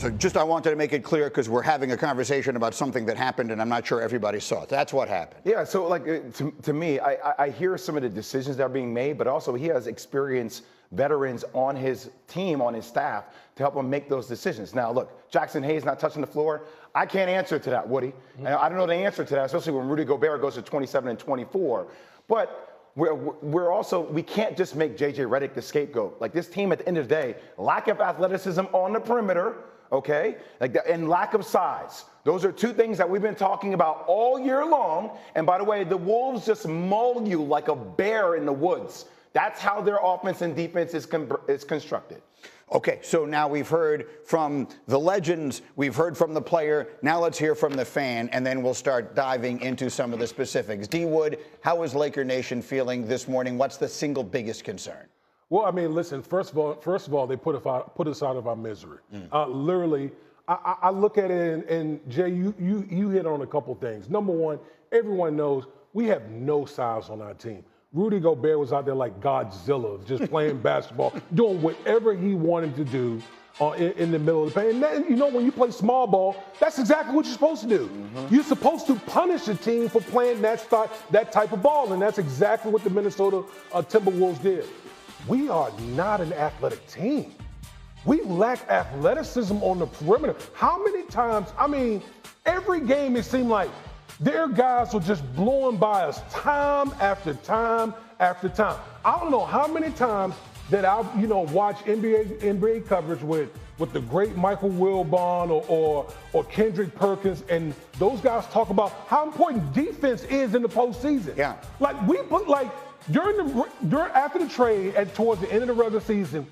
So just I wanted to make it clear because we're having a conversation about something that happened and I'm not sure everybody saw it. That's what happened. Yeah, so like to me, I hear some of the decisions that are being made, but also he has experienced veterans on his team, on his staff, to help him make those decisions. Now, look, Jackson Hayes not touching the floor. I can't answer to that, Woody. Mm-hmm. I don't know the answer to that, especially when Rudy Gobert goes to 27 and 24. But we can't just make JJ Redick the scapegoat. Like this team, at the end of the day, lack of athleticism on the perimeter, okay, and lack of size. Those are two things that we've been talking about all year long. And by the way, the Wolves just maul you like a bear in the woods. That's how their offense and defense is constructed. Okay, so now we've heard from the legends, we've heard from the player, now let's hear from the fan, and then we'll start diving into some of the specifics. D. Wood, how is Laker Nation feeling this morning? What's the single biggest concern? Well, I mean, listen, first of all, they put us out of our misery. Literally, I look at it, and Jay, you hit on a couple things. Number one, everyone knows we have no size on our team. Rudy Gobert was out there like Godzilla, just playing basketball, doing whatever he wanted to do in the middle of the paint. And then, you know, when you play small ball, that's exactly what you're supposed to do. Mm-hmm. You're supposed to punish a team for playing that type of ball, and that's exactly what the Minnesota Timberwolves did. We are not an athletic team. We lack athleticism on the perimeter. How many times, I mean, every game it seemed like their guys were just blowing by us time after time after time. I don't know how many times that I've, watched NBA coverage with the great Michael Wilbon or Kendrick Perkins, and those guys talk about how important defense is in the postseason. Yeah. After the trade towards the end of the regular season,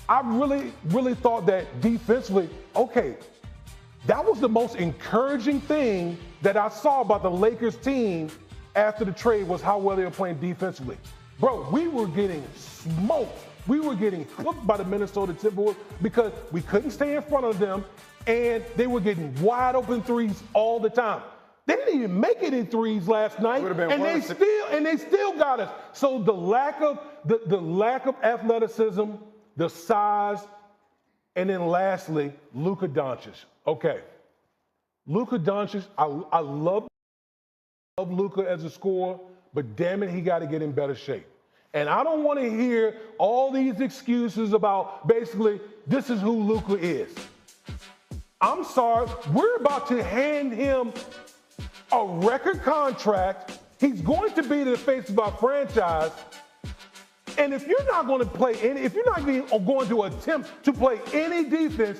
I really thought that defensively, okay, that was the most encouraging thing that I saw about the Lakers team after the trade was how well they were playing defensively. Bro, we were getting smoked. We were getting cooked by the Minnesota Timberwolves because we couldn't stay in front of them, and they were getting wide open threes all the time. They didn't even make any threes last night, and they still got us. So the lack of athleticism, the size, and then lastly, Luka Doncic. Okay, Luka Doncic, I love Luka as a scorer, but damn it, he got to get in better shape. And I don't want to hear all these excuses about basically this is who Luka is. I'm sorry, we're about to hand him a record contract. He's going to be the face of our franchise. And if you're not going to if you're not going to attempt to play any defense,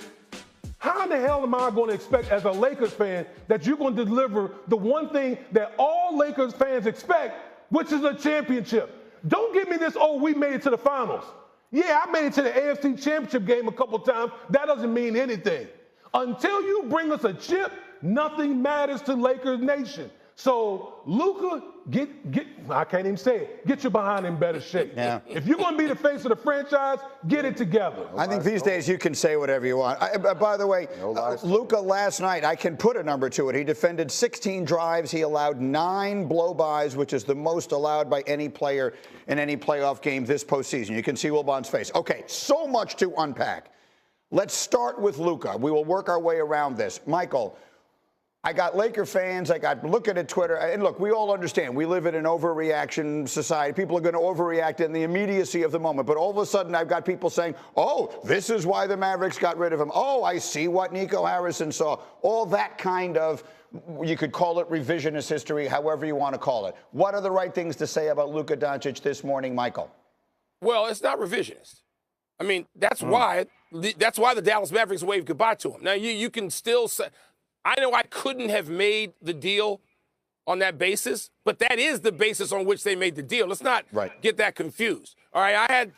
how in the hell am I going to expect as a Lakers fan that you're going to deliver the one thing that all Lakers fans expect, which is a championship? Don't give me this, we made it to the finals. Yeah, I made it to the AFC Championship game a couple times. That doesn't mean anything. Until you bring us a chip, nothing matters to Lakers Nation. So, Luka, I can't even say it, get your behind in better shape. Yeah. If you're going to be the face of the franchise, get it together. I think these days you can say whatever you want. By the way, Luka last night, I can put a number to it. He defended 16 drives. He allowed 9 blow-bys, which is the most allowed by any player in any playoff game this postseason. You can see Wilbon's face. Okay, so much to unpack. Let's start with Luka. We will work our way around this. Michael, I got Laker fans, I got looking at Twitter, and look, we all understand we live in an overreaction society. People are going to overreact in the immediacy of the moment. But all of a sudden, I've got people saying, this is why the Mavericks got rid of him. I see what Nico Harrison saw. All that kind of, you could call it revisionist history, however you want to call it. What are the right things to say about Luka Doncic this morning, Michael? Well, it's not revisionist. I mean, that's why the Dallas Mavericks waved goodbye to him. Now, you can still say, I know I couldn't have made the deal on that basis, but that is the basis on which they made the deal. Let's not get that confused. All right,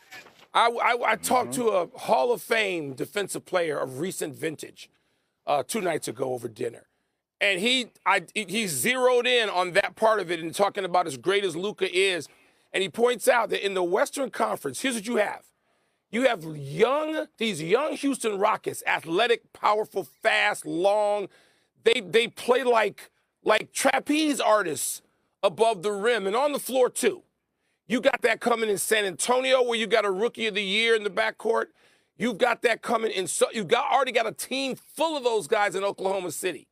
I talked to a Hall of Fame defensive player of recent vintage 2 nights ago over dinner, and he zeroed in on that part of it and talking about as great as Luka is, and he points out that in the Western Conference, here's what you have. You have these young Houston Rockets, athletic, powerful, fast, long. They play like trapeze artists above the rim and on the floor too. You got that coming in San Antonio where you got a rookie of the year in the backcourt. You've got that coming in. So you've already got a team full of those guys in Oklahoma City.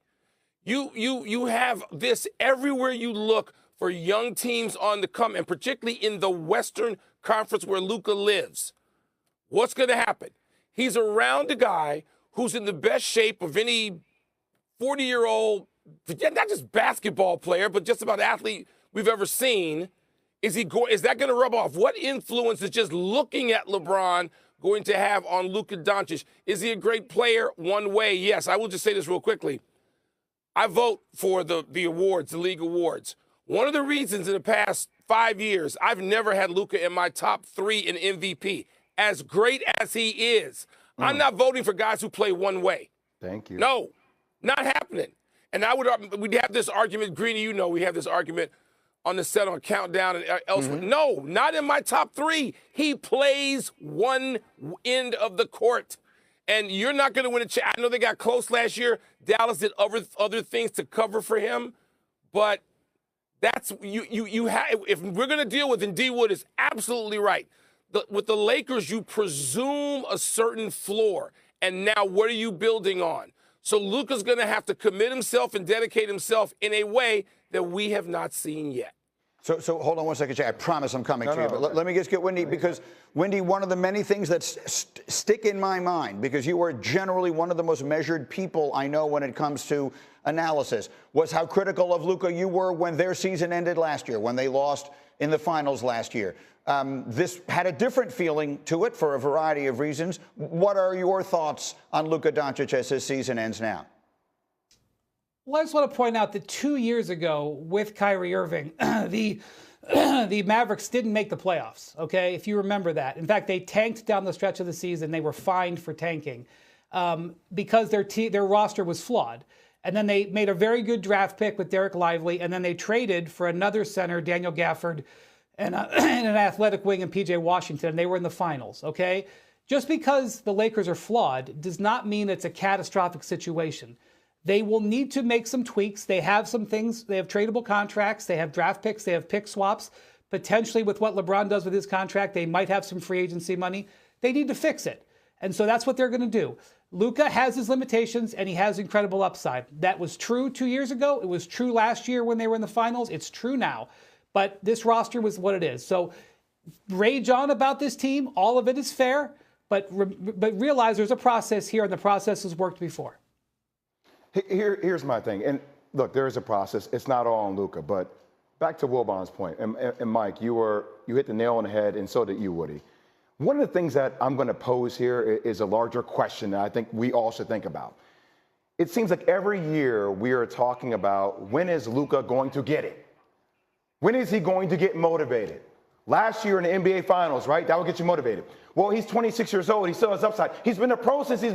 You have this everywhere you look for young teams on the come, and particularly in the Western Conference where Luka lives. What's going to happen? He's around a guy who's in the best shape of any 40-year-old, not just basketball player, but just about athlete we've ever seen. Is that going to rub off? What influence is just looking at LeBron going to have on Luka Doncic? Is he a great player? One way, yes. I will just say this real quickly. I vote for the awards, the league awards. One of the reasons in the past 5 years, I've never had Luka in my top 3 in MVP. As great as he is, I'm not voting for guys who play one way. Thank you. No, not happening. And we'd have this argument, Greeny, we have this argument on the set on Countdown and elsewhere. No, not in my top 3. He plays one end of the court. And you're not going to win a I know they got close last year. Dallas did other things to cover for him. But that's you have. If we're going to deal with, and D Wood is absolutely right. With the Lakers, you presume a certain floor. And now what are you building on? So Luka's going to have to commit himself and dedicate himself in a way that we have not seen yet. So hold on one second, Jay. I promise I'm coming to you. But let me just get Windy, because, Windy, one of the many things that stick in my mind, because you are generally one of the most measured people I know when it comes to analysis, was how critical of Luka you were when their season ended last year, when they lost in the finals last year. This had a different feeling to it for a variety of reasons. What are your thoughts on Luka Doncic as his season ends now? Well, I just want to point out that 2 years ago with Kyrie Irving, the Mavericks didn't make the playoffs, okay, if you remember that. In fact, they tanked down the stretch of the season. They were fined for tanking because their roster was flawed. And then they made a very good draft pick with Derek Lively, and then they traded for another center, Daniel Gafford, and an athletic wing in P.J. Washington. And they were in the finals, okay? Just because the Lakers are flawed does not mean it's a catastrophic situation. They will need to make some tweaks. They have some things. They have tradable contracts. They have draft picks. They have pick swaps. Potentially with what LeBron does with his contract, they might have some free agency money. They need to fix it. And so that's what they're going to do. Luka has his limitations, and he has incredible upside. That was true 2 years ago. It was true last year when they were in the finals. It's true now. But this roster was what it is. So rage on about this team. All of it is fair. But realize there's a process here, and the process has worked before. Here's my thing. And look, there is a process. It's not all on Luka. But back to Wilbon's point. And Mike, you hit the nail on the head, and so did you, Woody. One of the things that I'm going to pose here is a larger question that I think we all should think about. It seems like every year we are talking about, when is Luka going to get it? When is he going to get motivated? Last year in the NBA Finals, right? That will get you motivated. Well, he's 26 years old. He still has upside. He's been a pro since he's